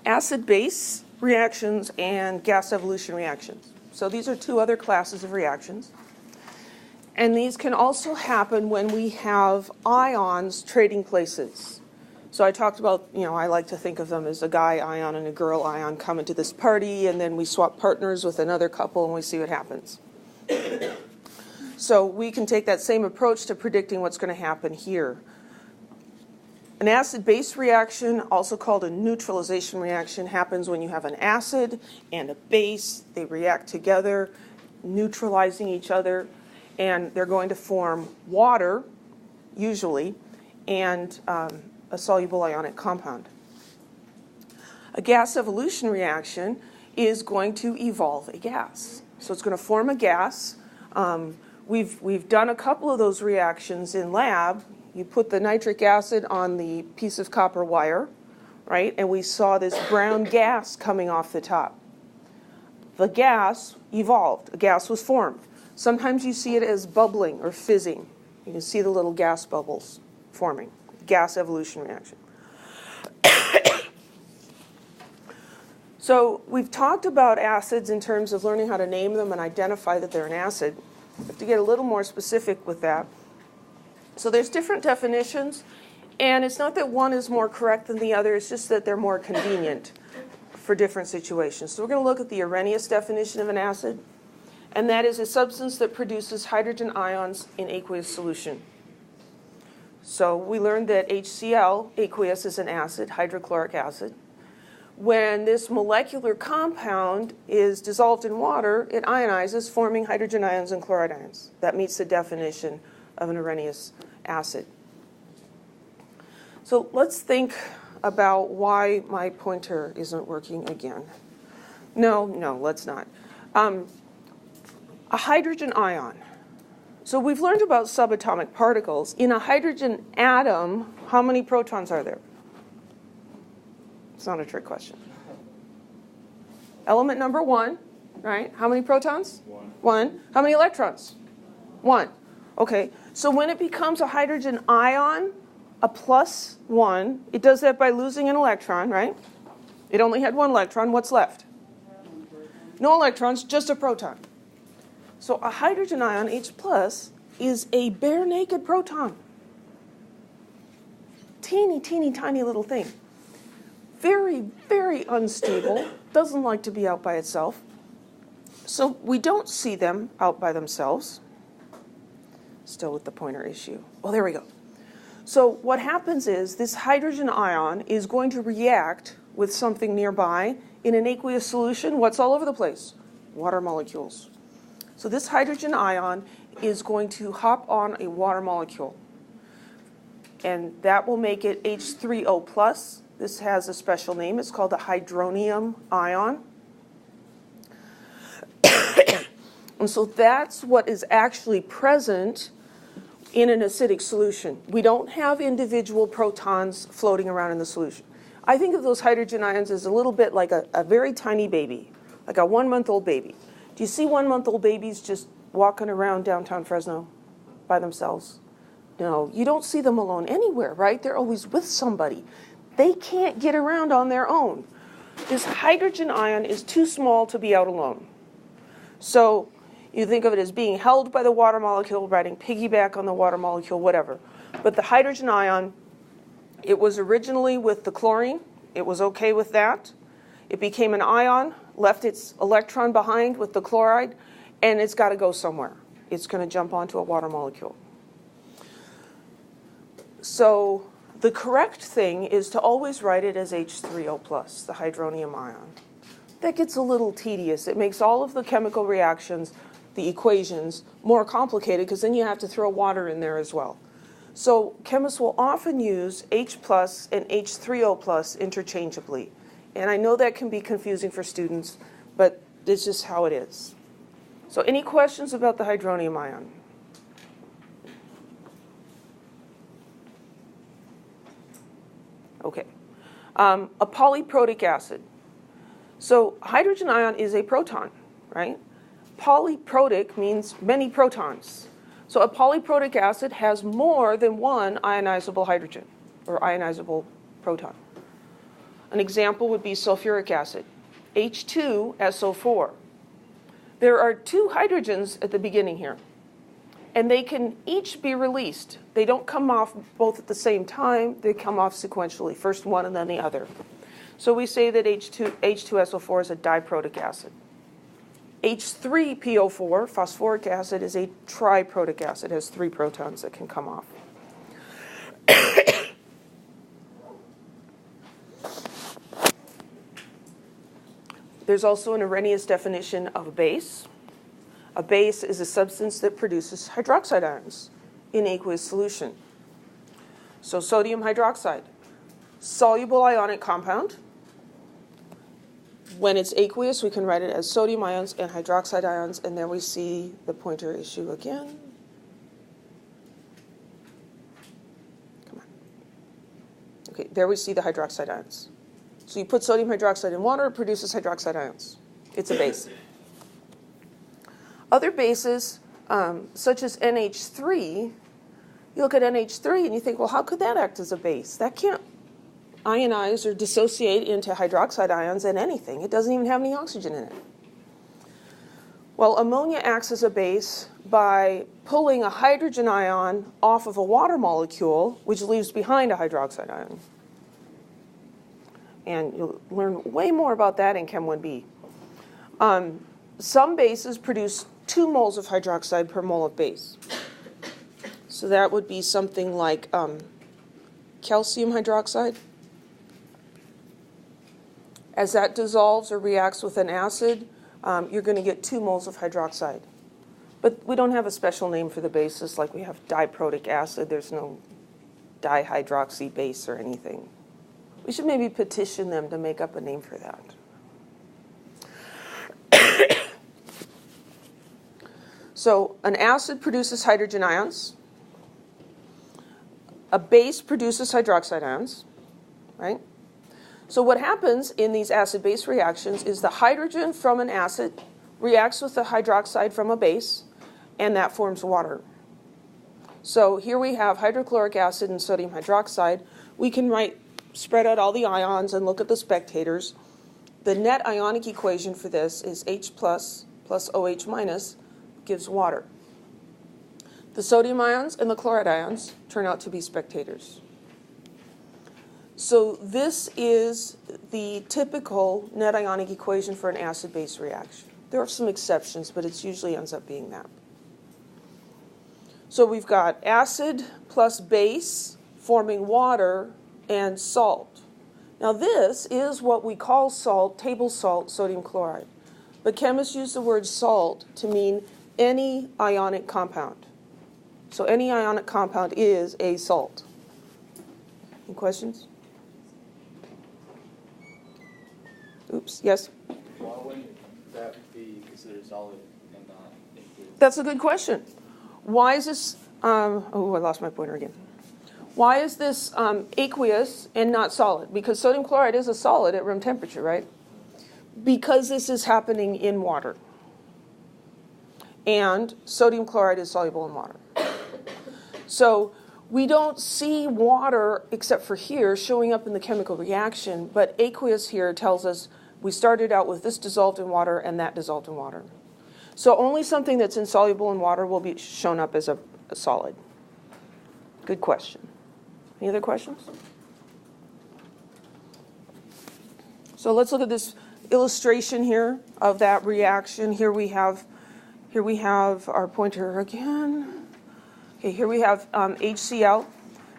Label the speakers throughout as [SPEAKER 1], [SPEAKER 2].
[SPEAKER 1] acid-base reactions and gas evolution reactions. So these are two other classes of reactions. And these can also happen when we have ions trading places. So I talked about, I like to think of them as a guy ion and a girl ion come into this party, and then we swap partners with another couple and we see what happens. So we can take that same approach to predicting what's going to happen here. An acid-base reaction, also called a neutralization reaction, happens when you have an acid and a base. They react together, neutralizing each other, and they're going to form water, usually, and a soluble ionic compound. A gas evolution reaction is going to evolve a gas. So it's going to form a gas. We've done a couple of those reactions in lab. You put the nitric acid on the piece of copper wire, right? And we saw this brown gas coming off the top. The gas evolved. A gas was formed. Sometimes you see it as bubbling or fizzing. You can see the little gas bubbles forming. Gas evolution reaction. So we've talked about acids in terms of learning how to name them and identify that they're an acid. We have to get a little more specific with that. So there's different definitions, and it's not that one is more correct than the other, it's just that they're more convenient for different situations. So we're going to look at the Arrhenius definition of an acid, and that is a substance that produces hydrogen ions in aqueous solution. So we learned that HCl, aqueous, is an acid, hydrochloric acid. When this molecular compound is dissolved in water, it ionizes, forming hydrogen ions and chloride ions. That meets the definition of an Arrhenius acid. So let's think about why my pointer isn't working again. No, let's not. A hydrogen ion. So we've learned about subatomic particles. In a hydrogen atom, how many protons are there? It's not a trick question. Element number 1, right? How many protons? 1. How many electrons? 1. Okay, so when it becomes a hydrogen ion, a +1, it does that by losing an electron, right? It only had 1 electron. What's left? No electrons, just a proton. So a hydrogen ion, H+, is a bare naked proton. Teeny, teeny, tiny little thing. Very, very unstable, doesn't like to be out by itself. So we don't see them out by themselves. Still with the pointer issue. Well, there we go. So what happens is this hydrogen ion is going to react with something nearby in an aqueous solution. What's all over the place? Water molecules. So this hydrogen ion is going to hop on a water molecule. And that will make it H3O+. This has a special name. It's called a hydronium ion. And so that's what is actually present in an acidic solution. We don't have individual protons floating around in the solution. I think of those hydrogen ions as a little bit like a very tiny baby, like a 1-month-old baby. Do you see 1-month-old babies just walking around downtown Fresno by themselves? No, you don't see them alone anywhere, right? They're always with somebody. They can't get around on their own. This hydrogen ion is too small to be out alone. So you think of it as being held by the water molecule, riding piggyback on the water molecule, whatever. But the hydrogen ion, it was originally with the chlorine. It was okay with that. It became an ion, left its electron behind with the chloride, and it's got to go somewhere. It's going to jump onto a water molecule. So the correct thing is to always write it as H3O+, the hydronium ion. That gets a little tedious. It makes all of the chemical reactions, the equations, more complicated because then you have to throw water in there as well. So chemists will often use H+ and H3O+ interchangeably. And I know that can be confusing for students, but it's just how it is. So any questions about the hydronium ion? Okay. A polyprotic acid. So hydrogen ion is a proton, right? Polyprotic means many protons. So a polyprotic acid has more than one ionizable hydrogen or ionizable proton. An example would be sulfuric acid, H2SO4. There are two hydrogens at the beginning here, and they can each be released. They don't come off both at the same time. They come off sequentially, first one and then the other. So we say that H2SO4 is a diprotic acid. H3PO4, phosphoric acid, is a triprotic acid. It has 3 protons that can come off. There's also an Arrhenius definition of a base. A base is a substance that produces hydroxide ions in aqueous solution. So sodium hydroxide, soluble ionic compound. When it's aqueous, we can write it as sodium ions and hydroxide ions, and there we see the pointer issue again. Come on. Okay, there we see the hydroxide ions. So you put sodium hydroxide in water, it produces hydroxide ions. It's a base. Other bases, such as NH3, you look at NH3 and you think, well, how could that act as a base? That can't ionize or dissociate into hydroxide ions in anything. It doesn't even have any oxygen in it. Well, ammonia acts as a base by pulling a hydrogen ion off of a water molecule, which leaves behind a hydroxide ion. And you'll learn way more about that in Chem 1B. Some bases produce 2 moles of hydroxide per mole of base. So that would be something like calcium hydroxide. As that dissolves or reacts with an acid, you're going to get 2 moles of hydroxide. But we don't have a special name for the bases like we have diprotic acid. There's no dihydroxy base or anything. We should maybe petition them to make up a name for that. So an acid produces hydrogen ions. A base produces hydroxide ions, right? So what happens in these acid-base reactions is the hydrogen from an acid reacts with the hydroxide from a base, and that forms water. So here we have hydrochloric acid and sodium hydroxide. We can spread out all the ions and look at the spectators. The net ionic equation for this is H plus OH minus gives water. The sodium ions and the chloride ions turn out to be spectators. So this is the typical net ionic equation for an acid-base reaction. There are some exceptions, but it usually ends up being that. So we've got acid plus base forming water and salt. Now this is what we call salt, table salt, sodium chloride. But chemists use the word salt to mean any ionic compound. So any ionic compound is a salt. Any questions? Oops, yes?
[SPEAKER 2] Why wouldn't that be considered solid and not aqueous?
[SPEAKER 1] That's a good question. Why is this, I lost my pointer again. Why is this aqueous and not solid? Because sodium chloride is a solid at room temperature, right? Because this is happening in water. And sodium chloride is soluble in water. So we don't see water, except for here, showing up in the chemical reaction, but aqueous here tells us we started out with this dissolved in water and that dissolved in water. So only something that's insoluble in water will be shown up as a solid. Good question. Any other questions? So let's look at this illustration here of that reaction. Here we have our pointer again. Okay, here we have HCl.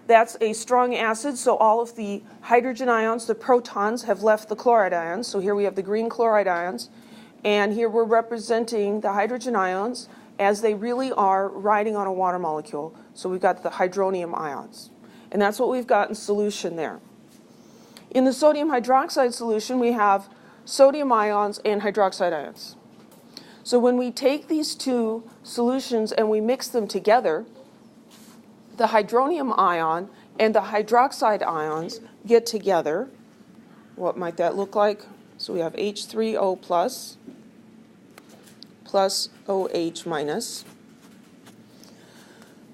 [SPEAKER 1] That's a strong acid, so all of the hydrogen ions, the protons, have left the chloride ions. So here we have the green chloride ions. And here we're representing the hydrogen ions as they really are riding on a water molecule. So we've got the hydronium ions. And that's what we've got in solution there. In the sodium hydroxide solution, we have sodium ions and hydroxide ions. So when we take these two solutions and we mix them together, the hydronium ion and the hydroxide ions get together. What might that look like? So we have H3O plus OH minus.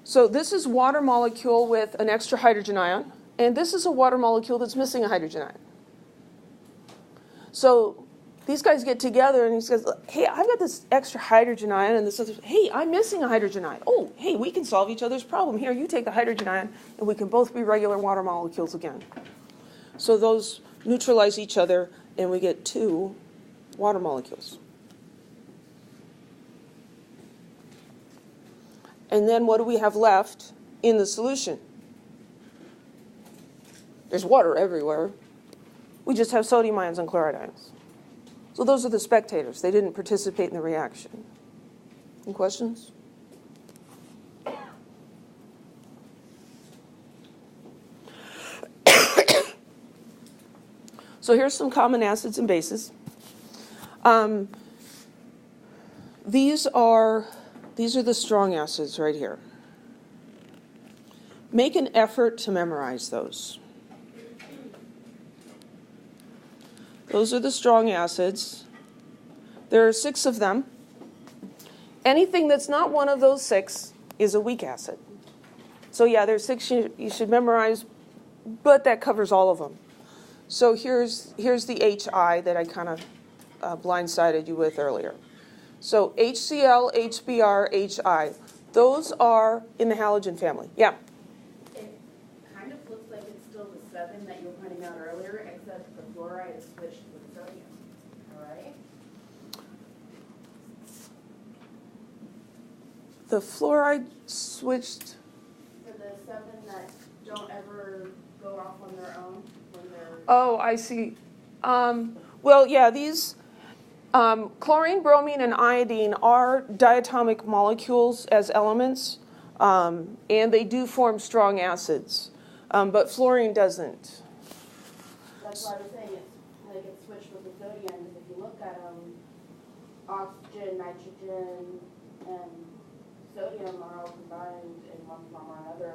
[SPEAKER 1] So this is water molecule with an extra hydrogen ion, and this is a water molecule that's missing a hydrogen ion. So these guys get together and he says, hey, I've got this extra hydrogen ion, and this other, hey, I'm missing a hydrogen ion. Oh, hey, we can solve each other's problem. Here, you take the hydrogen ion, and we can both be regular water molecules again. So those neutralize each other, and we get 2 water molecules. And then what do we have left in the solution? There's water everywhere. We just have sodium ions and chloride ions. So those are the spectators. They didn't participate in the reaction. Any questions? So here's some common acids and bases. These are the strong acids right here. Make an effort to memorize those. Those are the strong acids. There are 6 of them. Anything that's not one of those 6 is a weak acid. So yeah, there's 6 you should memorize, but that covers all of them. So here's the HI that I kind of blindsided you with earlier. So HCl, HBr, HI. Those are in the halogen family. Yeah?
[SPEAKER 3] It kind of looks like it's still the 7 that you were pointing out earlier, except the fluoride is switched with sodium. All right?
[SPEAKER 1] The fluoride switched.
[SPEAKER 3] For the 7 that don't ever go off on their own when they're...
[SPEAKER 1] Oh, I see. Well, yeah, these chlorine, bromine, and iodine are diatomic molecules as elements, and they do form strong acids, but fluorine doesn't.
[SPEAKER 3] That's why I was saying it's switched with the sodium, because if you look at them, oxygen, nitrogen, and sodium are all combined in one form or another.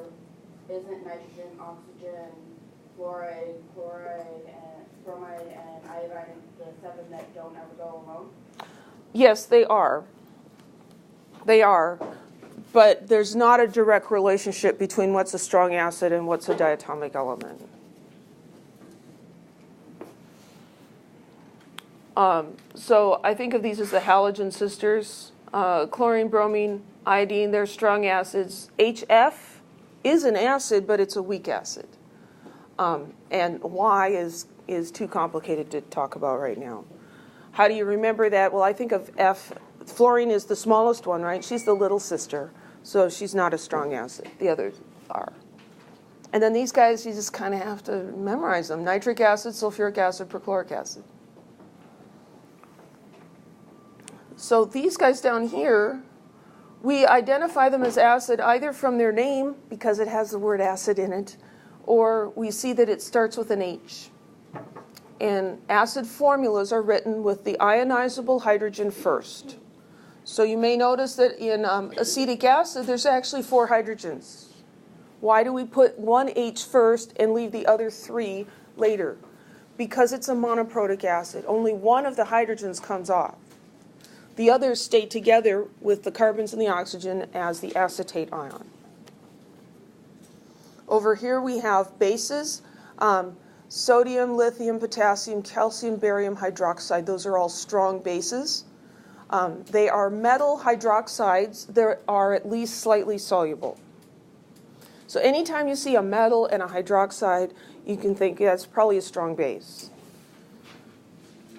[SPEAKER 3] Isn't nitrogen, oxygen, fluoride, chloride, and bromide, and iodine the 7 that don't ever go alone?
[SPEAKER 1] Yes, they are. They are, but there's not a direct relationship between what's a strong acid and what's a diatomic element. So I think of these as the halogen sisters. Chlorine, bromine, iodine, they're strong acids. HF is an acid, but it's a weak acid. And Y is too complicated to talk about right now. How do you remember that? Well, I think of F. Fluorine is the smallest one, right? She's the little sister, so she's not a strong acid. The others are. And then these guys, you just kind of have to memorize them. Nitric acid, sulfuric acid, perchloric acid. So these guys down here, we identify them as acid either from their name, because it has the word acid in it, or we see that it starts with an H. And acid formulas are written with the ionizable hydrogen first. So you may notice that in acetic acid, there's actually 4 hydrogens. Why do we put one H first and leave the other 3 later? Because it's a monoprotic acid. Only one of the hydrogens comes off. The others stay together with the carbons and the oxygen as the acetate ion. Over here we have bases. Sodium, lithium, potassium, calcium, barium hydroxide. Those are all strong bases. They are metal hydroxides. They are at least slightly soluble. So anytime you see a metal and a hydroxide, you can think that's probably a strong base.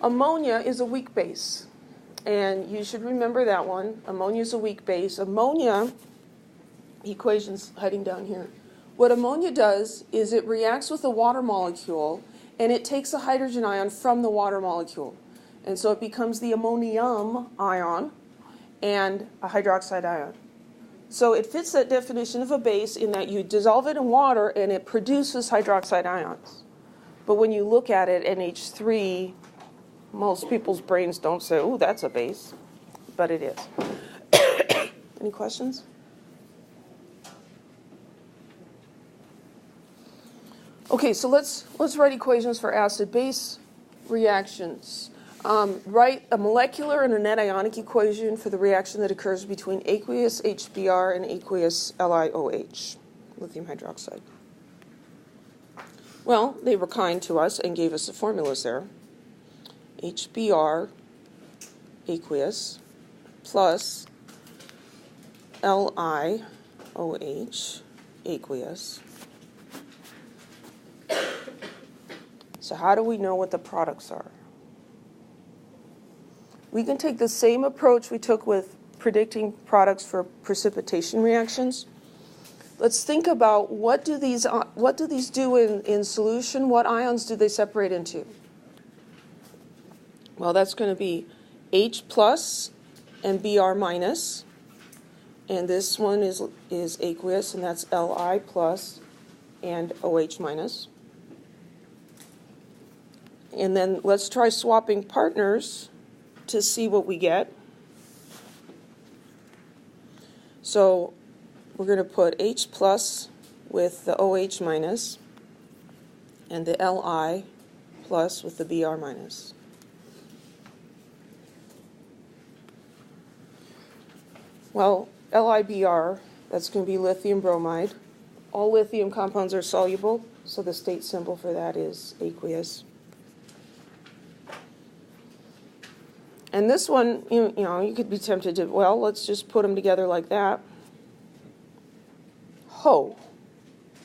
[SPEAKER 1] Ammonia is a weak base. And you should remember that one. Ammonia is a weak base. Ammonia, equation's hiding down here. What ammonia does is it reacts with a water molecule, and it takes a hydrogen ion from the water molecule. And so it becomes the ammonium ion and a hydroxide ion. So it fits that definition of a base in that you dissolve it in water and it produces hydroxide ions. But when you look at it, NH3, most people's brains don't say, oh, that's a base, but it is. Any questions? Okay, so let's write equations for acid-base reactions. Write a molecular and a net ionic equation for the reaction that occurs between aqueous HBr and aqueous LiOH, lithium hydroxide. Well, they were kind to us and gave us the formulas there. HBr aqueous plus LiOH aqueous. So how do we know what the products are? We can take the same approach we took with predicting products for precipitation reactions. Let's think about what do these do in solution? What ions do they separate into? Well, that's going to be H plus and Br minus. And this one is aqueous, and that's Li plus and OH minus. And then let's try swapping partners to see what we get. So we're going to put H plus with the OH minus and the Li plus with the Br minus. Well, LiBr, that's going to be lithium bromide. All lithium compounds are soluble, so the state symbol for that is aqueous. And this one, you know, you could be tempted to, well, let's just put them together like that. Ho.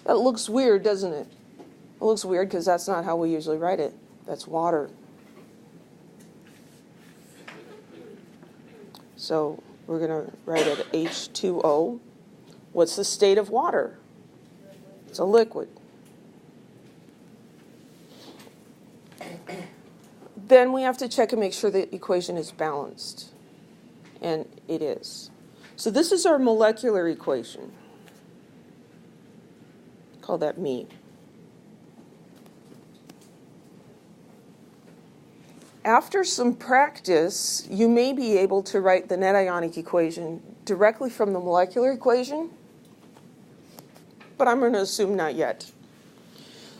[SPEAKER 1] That looks weird, doesn't it? It looks weird because that's not how we usually write it. That's water. So we're going to write it H2O. What's the state of water? It's a liquid. Then we have to check and make sure the equation is balanced. And it is. So this is our molecular equation. Call that me. After some practice, you may be able to write the net ionic equation directly from the molecular equation, but I'm going to assume not yet.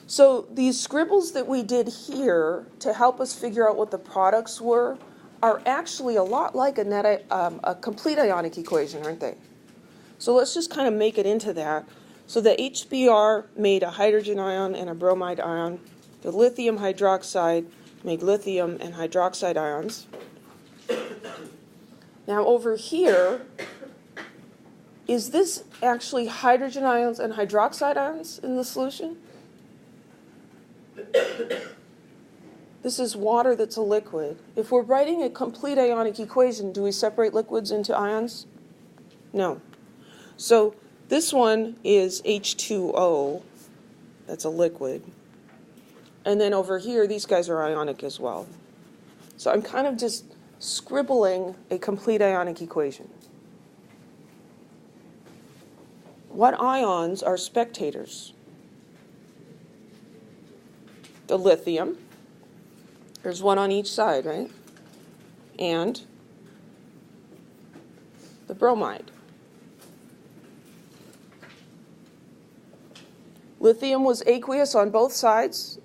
[SPEAKER 1] So these scribbles that we did here to help us figure out what the products were are actually a lot like a complete ionic equation, aren't they? So let's just kind of make it into that. So the HBr made a hydrogen ion and a bromide ion. The lithium hydroxide made lithium and hydroxide ions. Now over here, is this actually hydrogen ions and hydroxide ions in the solution? This is water that's a liquid. If we're writing a complete ionic equation, do we separate liquids into ions? No. So this one is H2O. That's a liquid. And then over here, these guys are ionic as well. So I'm kind of just scribbling a complete ionic equation. What ions are spectators? The lithium. There's one on each side, right? And the bromide. Lithium was aqueous on both sides,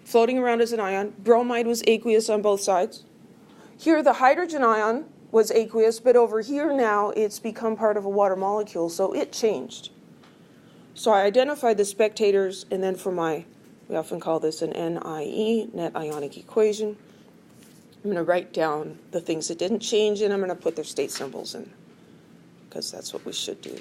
[SPEAKER 1] floating around as an ion. Bromide was aqueous on both sides. Here the hydrogen ion was aqueous, but over here now it's become part of a water molecule, so it changed. So I identified the spectators, and then for my, we often call this an NIE, net ionic equation. I'm going to write down the things that didn't change, and I'm going to put their state symbols in, because that's what we should do.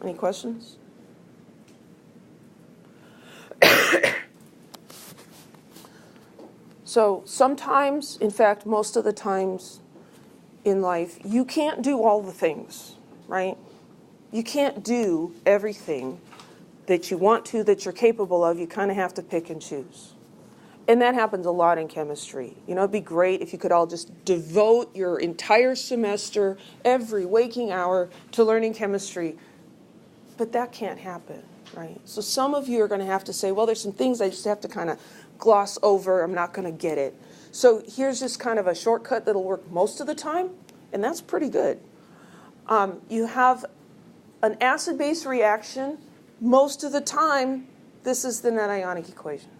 [SPEAKER 1] Any questions? So sometimes, in fact, most of the times in life, you can't do all the things, right? You can't do everything that you want to, that you're capable of. You kind of have to pick and choose. And that happens a lot in chemistry. You know, it'd be great if you could all just devote your entire semester, every waking hour, to learning chemistry. But that can't happen, right? So some of you are going to have to say, well, there's some things I just have to kind of gloss over. I'm not going to get it. So here's just kind of a shortcut that'll work most of the time, and that's pretty good. You have an acid-base reaction. Most of the time, this is the net ionic equation.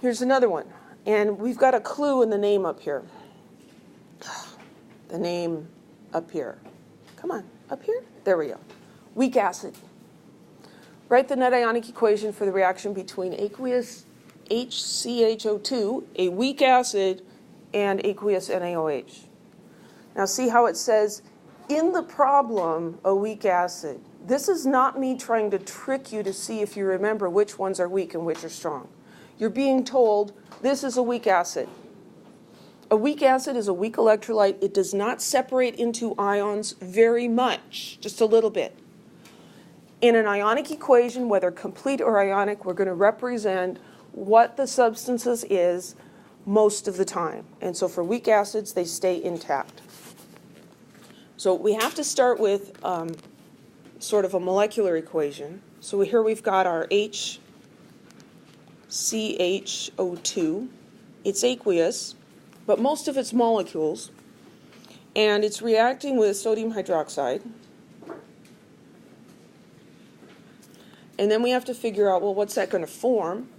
[SPEAKER 1] Here's another one, and we've got a clue in the name up here. the name up here. Come on, up here? There we go. Weak acid. Write the net ionic equation for the reaction between aqueous HCHO2, a weak acid, and aqueous NaOH. Now see how it says, in the problem, a weak acid. This is not me trying to trick you to see if you remember which ones are weak and which are strong. You're being told, this is a weak acid. A weak acid is a weak electrolyte. It does not separate into ions very much, just a little bit. In an ionic equation, whether complete or ionic, we're going to represent what the substances is most of the time. And so for weak acids, they stay intact. So we have to start with sort of a molecular equation. So here we've got our HCHO2. It's aqueous, but most of its molecules. And it's reacting with sodium hydroxide. And then we have to figure out, well, what's that going to form?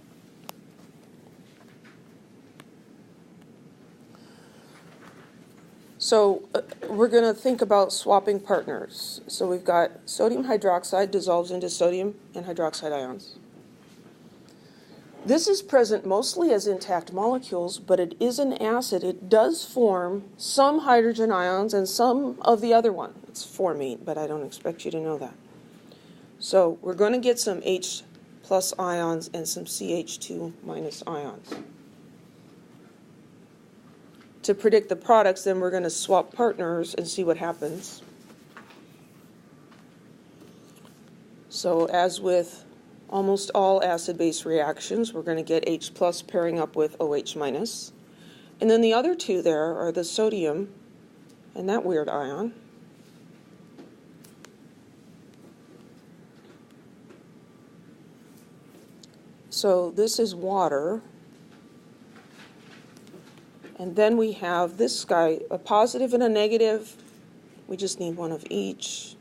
[SPEAKER 1] So we're going to think about swapping partners. So we've got sodium hydroxide dissolves into sodium and hydroxide ions. This is present mostly as intact molecules, but it is an acid. It does form some hydrogen ions and some of the other one. It's formate, but I don't expect you to know that. So we're going to get some H plus ions and some CH2 minus ions. To predict the products, then we're going to swap partners and see what happens. So as with almost all acid-base reactions, we're going to get H plus pairing up with OH minus. And then the other two there are the sodium and that weird ion. So this is water. And then we have this guy, a positive and a negative. We just need one of each.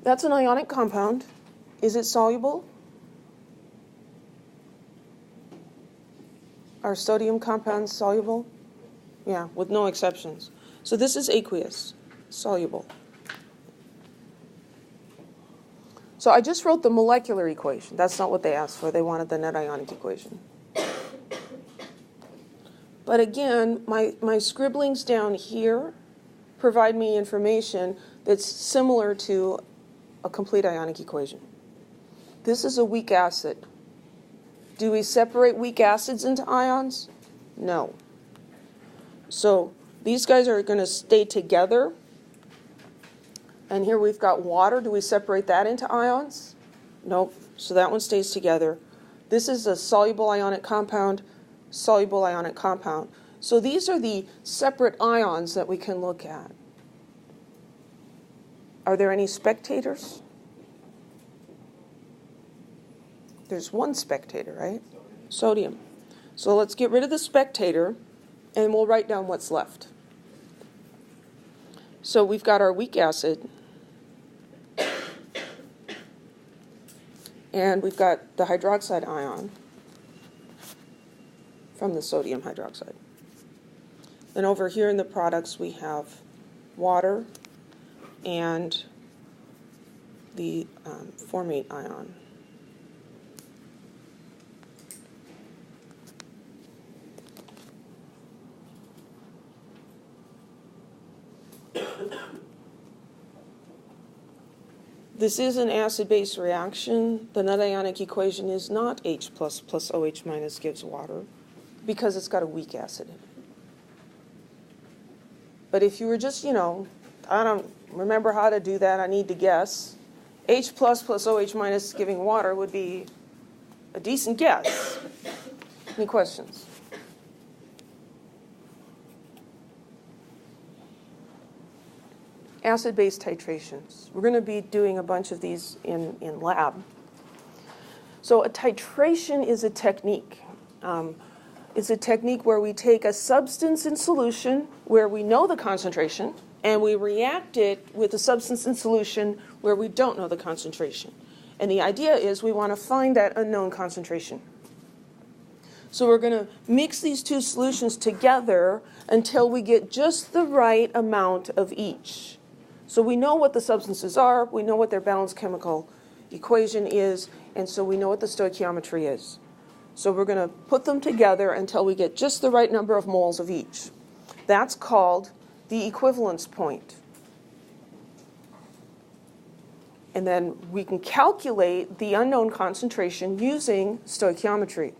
[SPEAKER 1] That's an ionic compound. Is it soluble? Are sodium compounds soluble? Yeah, with no exceptions. So this is aqueous, soluble. So I just wrote the molecular equation. That's not what they asked for. They wanted the net ionic equation. But again, my scribblings down here provide me information that's similar to a complete ionic equation. This is a weak acid. Do we separate weak acids into ions? No. So these guys are going to stay together. And here we've got water. Do we separate that into ions? Nope. So that one stays together. This is a soluble ionic compound, soluble ionic compound. So these are the separate ions that we can look at. Are there any spectators? There's one spectator, right? Sodium. So let's get rid of the spectator, and we'll write down what's left. So we've got our weak acid, and we've got the hydroxide ion from the sodium hydroxide. Then over here in the products we have water and the formate ion. This is an acid-base reaction. The net ionic equation is not H plus OH minus gives water because it's got a weak acid in it. But if you were just, I don't remember how to do that, I need to guess, H plus OH minus giving water would be a decent guess. Any questions? Acid-base titrations. We're going to be doing a bunch of these in lab. So a titration is a technique. It's a technique where we take a substance in solution where we know the concentration, and we react it with a substance in solution where we don't know the concentration. And the idea is we want to find that unknown concentration. So we're going to mix these two solutions together until we get just the right amount of each. So we know what the substances are, we know what their balanced chemical equation is, and so we know what the stoichiometry is. So we're going to put them together until we get just the right number of moles of each. That's called the equivalence point. And then we can calculate the unknown concentration using stoichiometry.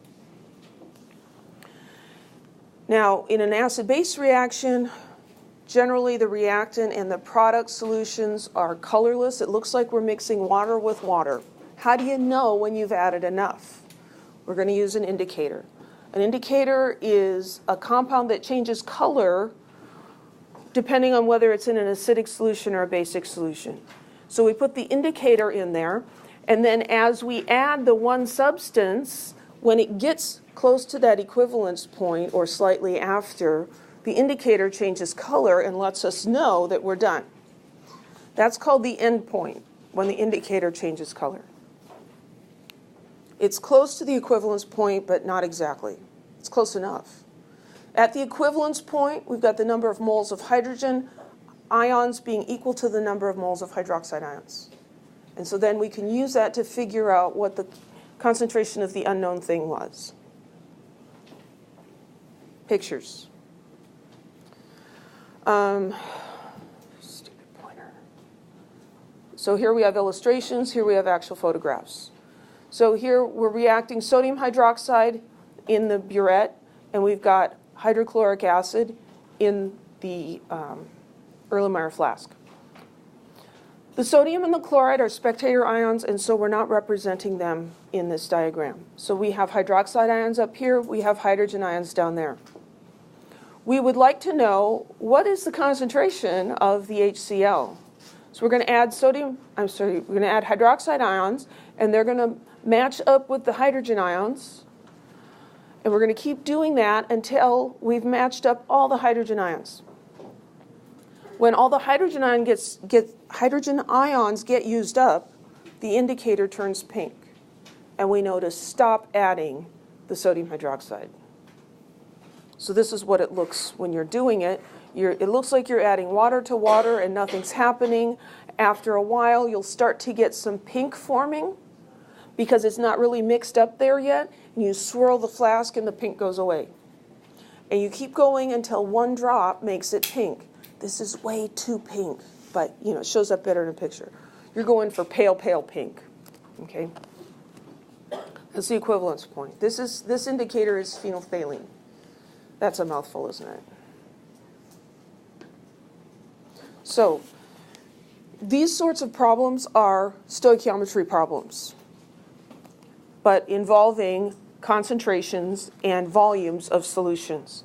[SPEAKER 1] Now, in an acid-base reaction, generally the reactant and the product solutions are colorless. It looks like we're mixing water with water. How do you know when you've added enough? We're going to use an indicator. An indicator is a compound that changes color depending on whether it's in an acidic solution or a basic solution. So we put the indicator in there, and then as we add the one substance, when it gets close to that equivalence point or slightly after, the indicator changes color and lets us know that we're done. That's called the end point, when the indicator changes color. It's close to the equivalence point, but not exactly. It's close enough. At the equivalence point, we've got the number of moles of hydrogen ions being equal to the number of moles of hydroxide ions. And so then we can use that to figure out what the concentration of the unknown thing was. Pictures. Stupid pointer. So here we have illustrations, here we have actual photographs. So here we're reacting sodium hydroxide in the burette, and we've got hydrochloric acid in the Erlenmeyer flask. The sodium and the chloride are spectator ions, and so we're not representing them in this diagram. So we have hydroxide ions up here, we have hydrogen ions down there. We would like to know what is the concentration of the HCl. So we're going to add we're going to add hydroxide ions, and they're going to match up with the hydrogen ions. And we're going to keep doing that until we've matched up all the hydrogen ions. When all the hydrogen ions get used up, the indicator turns pink. And we know to stop adding the sodium hydroxide. So this is what it looks when you're doing it. It looks like you're adding water to water and nothing's happening. After a while, you'll start to get some pink forming because it's not really mixed up there yet. And you swirl the flask and the pink goes away. And you keep going until one drop makes it pink. This is way too pink, but it shows up better in a picture. You're going for pale, pale pink. Okay? That's the equivalence point. This indicator is phenolphthalein. That's a mouthful, isn't it? So, these sorts of problems are stoichiometry problems, but involving concentrations and volumes of solutions.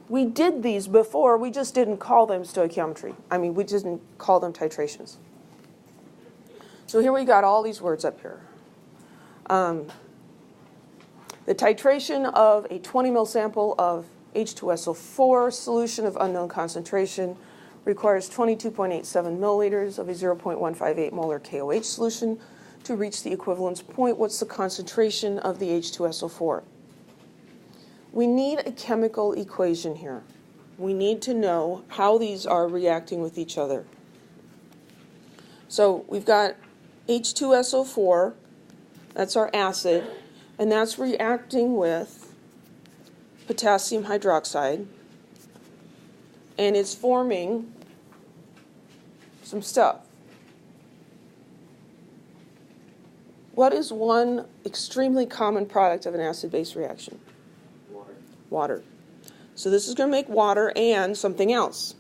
[SPEAKER 1] We did these before, we just didn't call them stoichiometry. We didn't call them titrations. So here we got all these words up here. The titration of a 20 ml sample of H2SO4 solution of unknown concentration requires 22.87 milliliters of a 0.158 molar KOH solution to reach the equivalence point. What's the concentration of the H2SO4? We need a chemical equation here. We need to know how these are reacting with each other. So we've got H2SO4, that's our acid, and that's reacting with potassium hydroxide, and it's forming some stuff. What is one extremely common product of an acid-base reaction? Water. So this is going to make water and something else.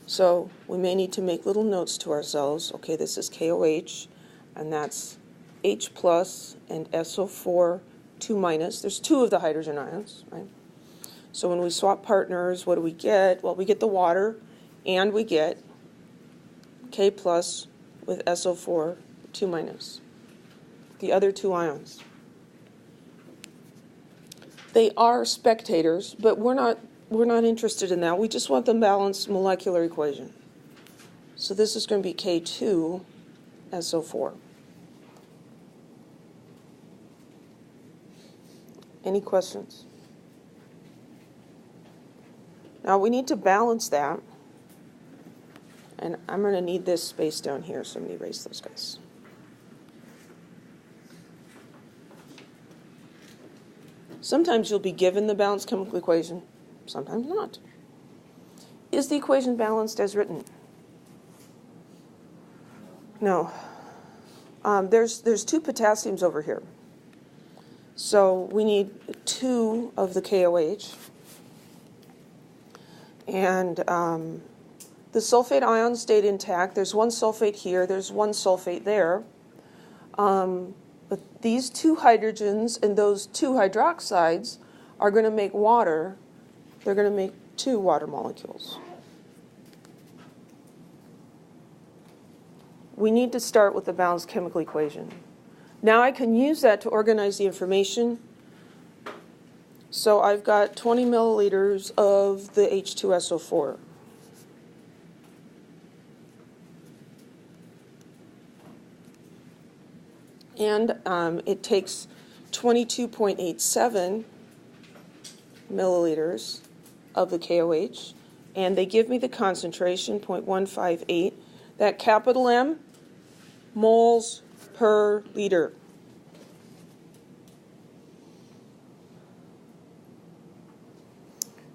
[SPEAKER 1] So we may need to make little notes to ourselves. Okay, this is KOH, and that's H plus and SO4 2 minus. There's two of the hydrogen ions, right? So when we swap partners, what do we get? Well, we get the water, and we get K plus with SO4 2 minus, the other two ions. They are spectators, but we're not interested in that. We just want the balanced molecular equation. So this is going to be K2SO4. Any questions? Now we need to balance that. And I'm going to need this space down here, so I'm going to erase those guys. Sometimes you'll be given the balanced chemical equation, sometimes not. Is the equation balanced as written? No. There's 2 potassiums over here. So we need 2 of the KOH. And the sulfate ions stayed intact. There's 1 sulfate here. There's 1 sulfate there. But these 2 hydrogens and those 2 hydroxides are going to make water. They're going to make 2 water molecules. We need to start with the balanced chemical equation. Now I can use that to organize the information. So I've got 20 milliliters of the H2SO4. And it takes 22.87 milliliters of the KOH. And they give me the concentration, 0.158. That capital M, moles per liter.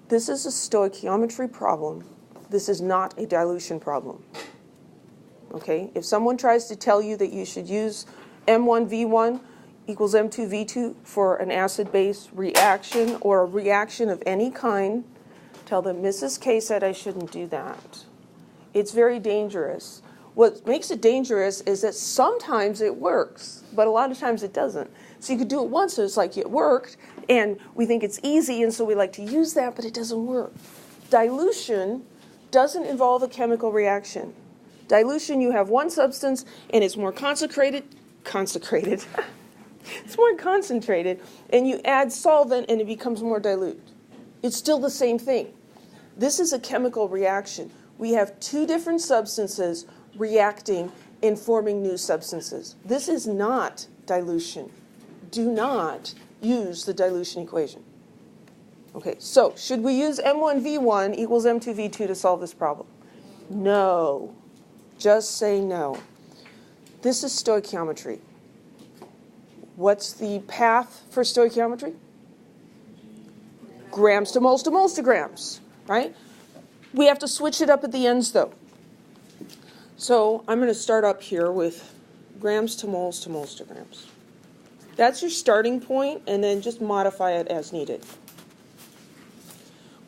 [SPEAKER 1] This is a stoichiometry problem. This is not a dilution problem. Okay? If someone tries to tell you that you should use M1V1 equals M2V2 for an acid-base reaction or a reaction of any kind, tell them Mrs. K said I shouldn't do that. It's very dangerous. What makes it dangerous is that sometimes it works, but a lot of times it doesn't. So you could do it once and it's like it worked, and we think it's easy, and so we like to use that, but it doesn't work. Dilution doesn't involve a chemical reaction. Dilution, you have one substance, and it's more consecrated. It's more concentrated, and you add solvent, and it becomes more dilute. It's still the same thing. This is a chemical reaction. We have 2 different substances reacting and forming new substances. This is not dilution. Do not use the dilution equation. Okay, so should we use M1V1 equals M2V2 to solve this problem? No. Just say no. This is stoichiometry. What's the path for stoichiometry? Grams to moles to moles to grams, right? We have to switch it up at the ends, though. So I'm going to start up here with grams to moles to moles to grams. That's your starting point, and then just modify it as needed.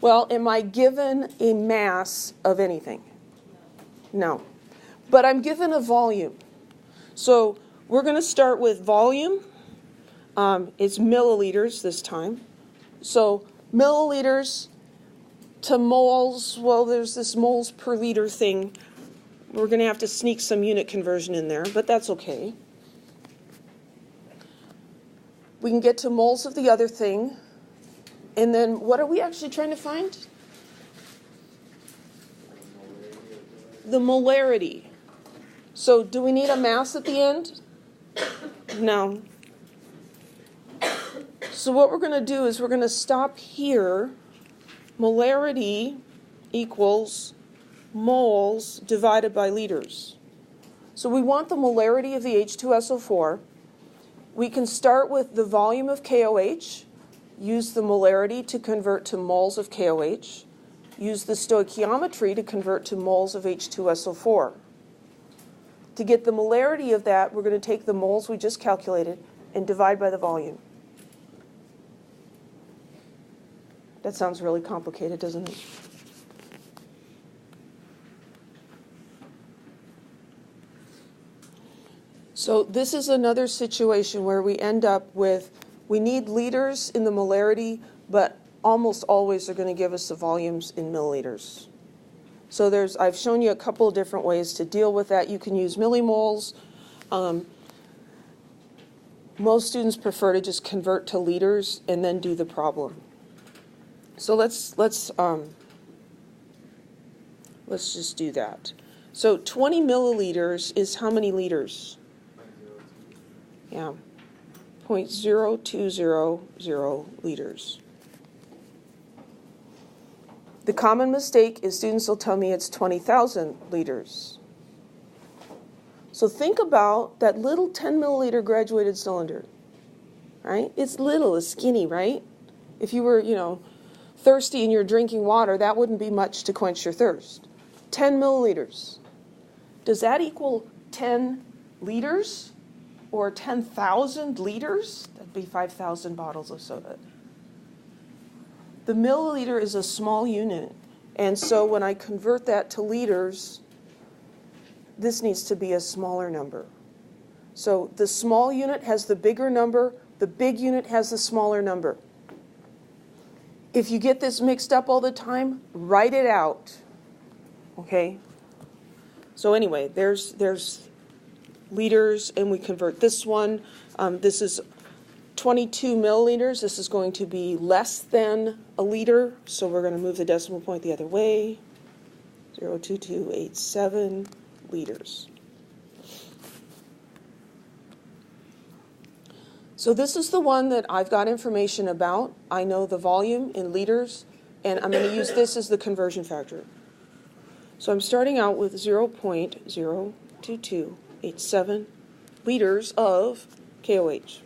[SPEAKER 1] Well, am I given a mass of anything? No. But I'm given a volume. So we're going to start with volume. It's milliliters this time. So milliliters to moles, well, there's this moles per liter thing. We're going to have to sneak some unit conversion in there, but that's okay. We can get to moles of the other thing. And then what are we actually trying to find? The molarity. So do we need a mass at the end? No. So what we're going to do is we're going to stop here. Molarity equals moles divided by liters. So we want the molarity of the H2SO4. We can start with the volume of KOH, use the molarity to convert to moles of KOH, use the stoichiometry to convert to moles of H2SO4. To get the molarity of that, we're going to take the moles we just calculated and divide by the volume. That sounds really complicated, doesn't it? So this is another situation where we end up with, we need liters in the molarity, but almost always they're going to give us the volumes in milliliters. So I've shown you a couple of different ways to deal with that. You can use millimoles. Most students prefer to just convert to liters and then do the problem. So let's just do that. So 20 milliliters is how many liters? Yeah, 0.0200 liters. The common mistake is students will tell me it's 20,000 liters. So think about that little 10 milliliter graduated cylinder, right? It's little, it's skinny, right? If you were, thirsty and you're drinking water, that wouldn't be much to quench your thirst. 10 milliliters. Does that equal 10 liters or 10,000 liters? That'd be 5,000 bottles of soda. The milliliter is a small unit, and so when I convert that to liters, this needs to be a smaller number. So the small unit has the bigger number, the big unit has the smaller number. If you get this mixed up all the time, write it out, okay? So anyway, there's liters, and we convert this one. This is 22 milliliters. This is going to be less than a liter, so we're going to move the decimal point the other way. 0.2287 liters. So this is the one that I've got information about. I know the volume in liters, and I'm going to use this as the conversion factor. So I'm starting out with 0.02287 liters of KOH.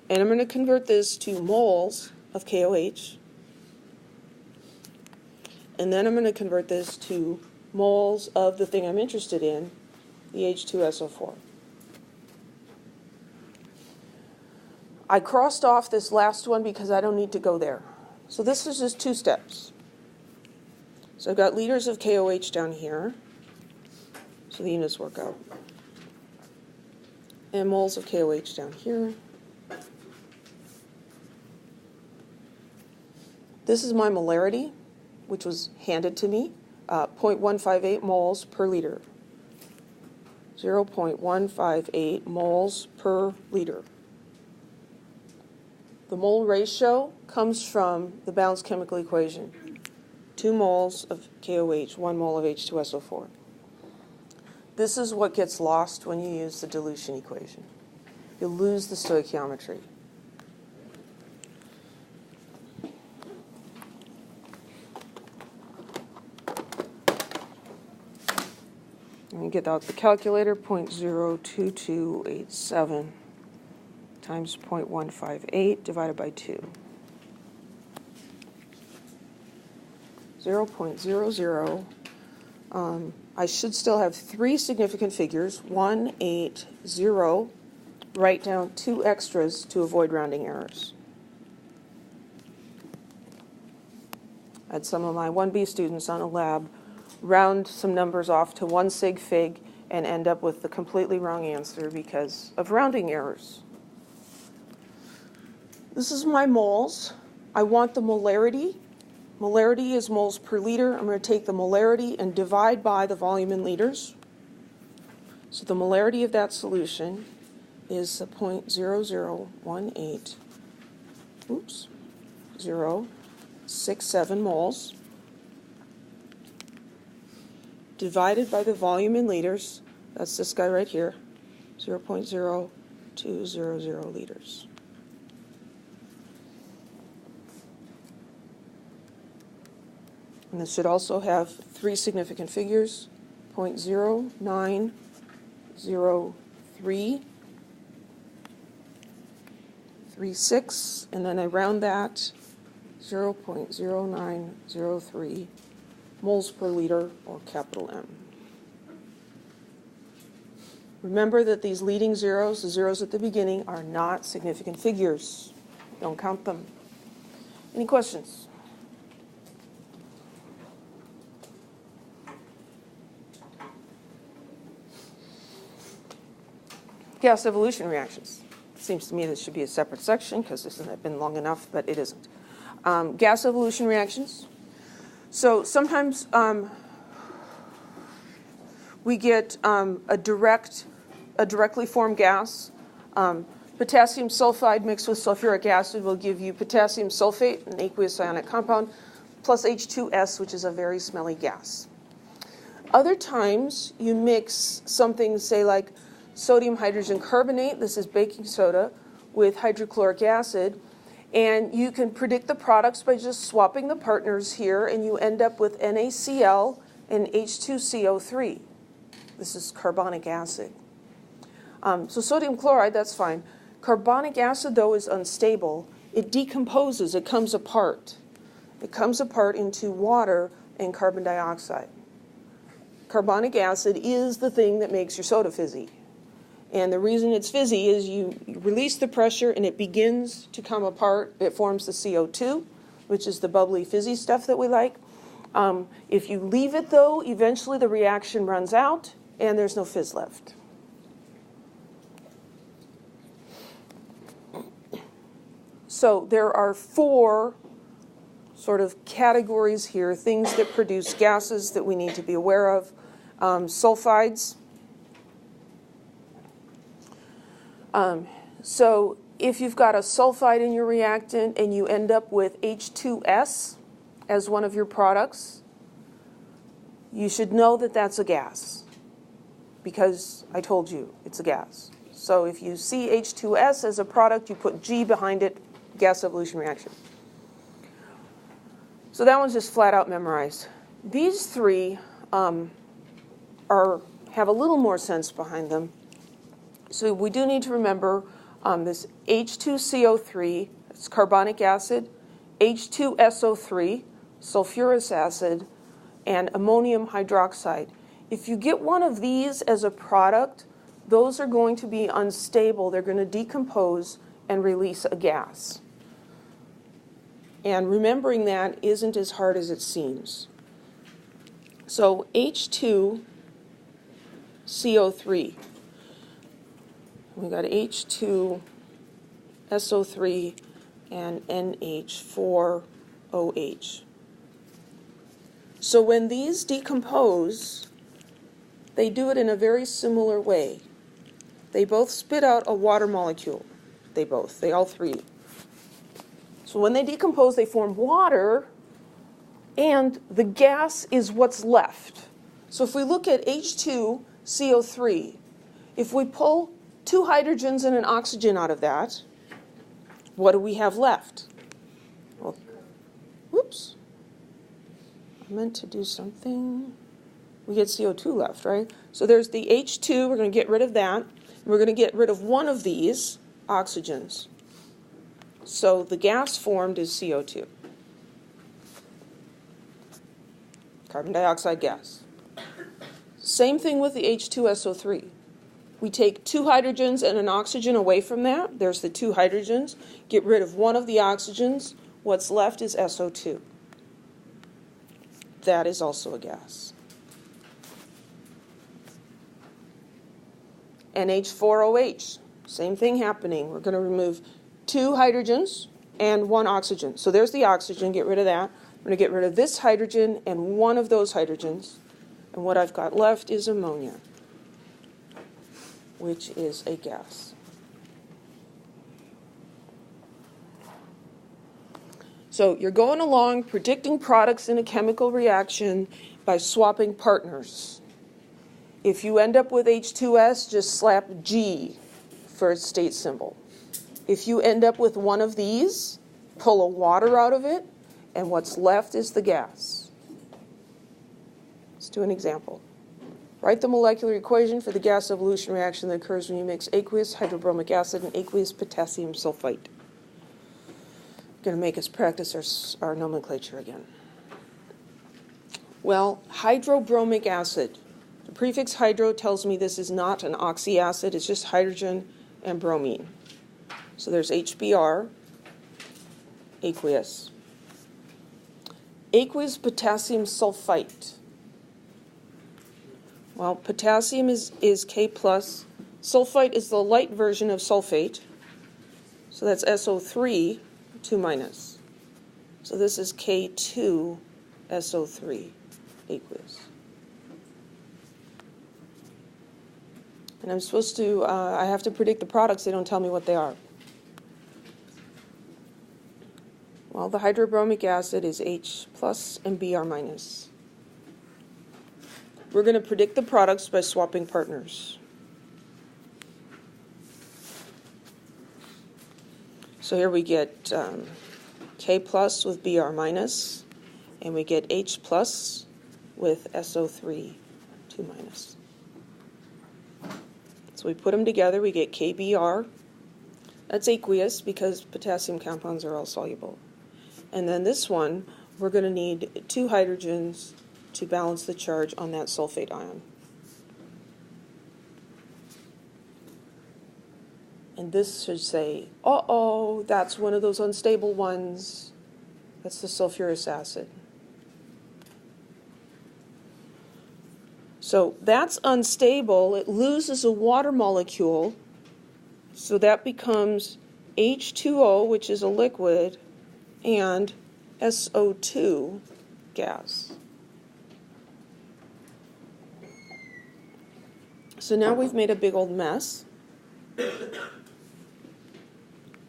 [SPEAKER 1] And I'm going to convert this to moles of KOH. And then I'm going to convert this to moles of the thing I'm interested in, the H2SO4. I crossed off this last one because I don't need to go there. So this is just 2 steps. So I've got liters of KOH down here. So the units work out. And moles of KOH down here. This is my molarity, which was handed to me, 0.158 moles per liter. 0.158 moles per liter. The mole ratio comes from the balanced chemical equation. 2 moles of KOH, 1 mole of H2SO4. This is what gets lost when you use the dilution equation. You'll lose the stoichiometry. And get out the calculator, 0.02287 times 0.158 divided by 2. 0.00. I should still have 3 significant figures, 180. Write down 2 extras to avoid rounding errors. I had some of my 1B students on a lab round some numbers off to 1 sig fig and end up with the completely wrong answer because of rounding errors. This is my moles. I want the molarity. Molarity is moles per liter. I'm going to take the molarity and divide by the volume in liters. So the molarity of that solution is 0.0018, 0.067 moles divided by the volume in liters. That's this guy right here, 0.0200 liters. And this should also have 3 significant figures, 0.090336, and then I round that 0.0903 moles per liter, or capital M. Remember that these leading zeros, the zeros at the beginning, are not significant figures. Don't count them. Any questions? Gas evolution reactions. Seems to me this should be a separate section because this hasn't been long enough, but it isn't. Gas evolution reactions. So sometimes we get a directly formed gas. Potassium sulfide mixed with sulfuric acid will give you potassium sulfate, an aqueous ionic compound, plus H2S, which is a very smelly gas. Other times you mix something, say like sodium hydrogen carbonate, this is baking soda, with hydrochloric acid. And you can predict the products by just swapping the partners here, and you end up with NaCl and H2CO3. This is carbonic acid. So sodium chloride, that's fine. Carbonic acid, though, is unstable. It decomposes. It comes apart. It comes apart into water and carbon dioxide. Carbonic acid is the thing that makes your soda fizzy. And the reason it's fizzy is you release the pressure and it begins to come apart. It forms the CO2, which is the bubbly fizzy stuff that we like. If you leave it, though, eventually the reaction runs out and there's no fizz left. So there are 4 sort of categories here, things that produce gases that we need to be aware of. Sulfides. So if you've got a sulfide in your reactant and you end up with H2S as one of your products, you should know that that's a gas, because I told you it's a gas. So if you see H2S as a product, you put G behind it, gas evolution reaction. So that one's just flat out memorized. These 3 have a little more sense behind them. So we do need to remember this H2CO3, it's carbonic acid, H2SO3, sulfurous acid, and ammonium hydroxide. If you get one of these as a product, those are going to be unstable. They're going to decompose and release a gas. And remembering that isn't as hard as it seems. So H2CO3. We got H2SO3 and NH4OH. So when these decompose, they do it in a very similar way. They both spit out a water molecule. They all 3. So when they decompose, they form water, and the gas is what's left. So if we look at H2CO3, if we pull 2 hydrogens and an oxygen out of that, what do we have left? Well, whoops. I meant to do something. We get CO2 left, right? So there's the H2. We're going to get rid of that. We're going to get rid of one of these oxygens. So the gas formed is CO2. Carbon dioxide gas. Same thing with the H2SO3. We take 2 hydrogens and an oxygen away from that. There's the 2 hydrogens. Get rid of one of the oxygens. What's left is SO2. That is also a gas. NH4OH. Same thing happening. We're going to remove 2 hydrogens and 1 oxygen. So there's the oxygen. Get rid of that. I'm going to get rid of this hydrogen and one of those hydrogens. And what I've got left is ammonia, which is a gas. So you're going along predicting products in a chemical reaction by swapping partners. If you end up with H2S, just slap G for its state symbol. If you end up with one of these, pull a water out of it, and what's left is the gas. Let's do an example. Write the molecular equation for the gas evolution reaction that occurs when you mix aqueous hydrobromic acid and aqueous potassium sulfite. Going to make us practice our nomenclature again. Well, hydrobromic acid. The prefix hydro tells me this is not an oxyacid. It's just hydrogen and bromine. So there's HBr, aqueous. Aqueous potassium sulfite. Well, potassium is K+. Sulfite is the light version of sulfate. So that's SO3, 2-. So this is K2SO3, aqueous. And I'm supposed to, I have to predict the products. They don't tell me what they are. Well, the hydrobromic acid is H+ and Br-. We're going to predict the products by swapping partners. So here we get K plus with Br minus, and we get H plus with SO3 2 minus. So we put them together, we get KBr. That's aqueous because potassium compounds are all soluble. And then this one, we're going to need 2 hydrogens to balance the charge on that sulfate ion. And this should say, uh-oh, that's one of those unstable ones. That's the sulfurous acid. So that's unstable. It loses a water molecule. So that becomes H2O, which is a liquid, and SO2 gas. So now we've made a big old mess.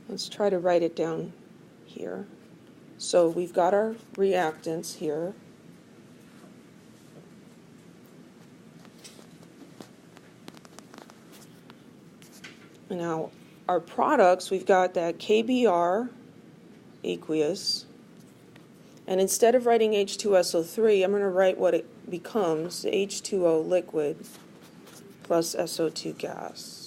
[SPEAKER 1] Let's try to write it down here. So we've got our reactants here. Now, our products, we've got that KBr aqueous. And instead of writing H2SO3, I'm going to write what it becomes, H2O liquid plus SO2 gas.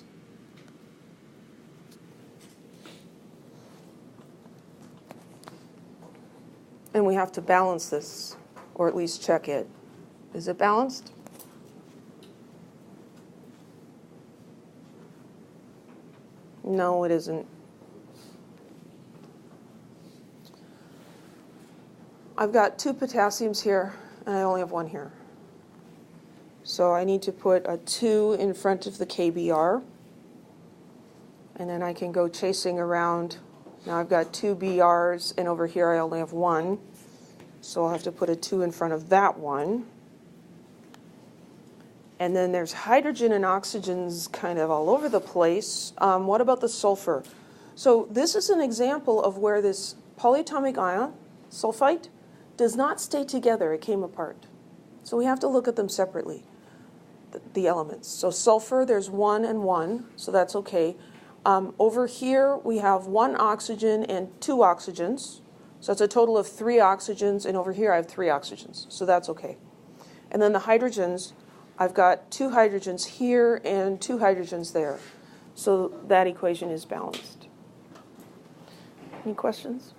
[SPEAKER 1] And we have to balance this, or at least check it. Is it balanced? No, it isn't. I've got 2 potassiums here, and I only have 1 here. So I need to put a 2 in front of the KBr, and then I can go chasing around. Now I've got 2 BRs, and over here I only have 1. So I'll have to put a 2 in front of that one. And then there's hydrogen and oxygens kind of all over the place. What about the sulfur? So this is an example of where this polyatomic ion, sulfite, does not stay together. It came apart. So we have to look at them separately, the elements. So sulfur, there's 1 and 1, so that's okay. Over here, we have 1 oxygen and 2 oxygens. So that's a total of 3 oxygens, and over here I have 3 oxygens. So that's okay. And then the hydrogens, I've got 2 hydrogens here and 2 hydrogens there. So that equation is balanced. Any questions?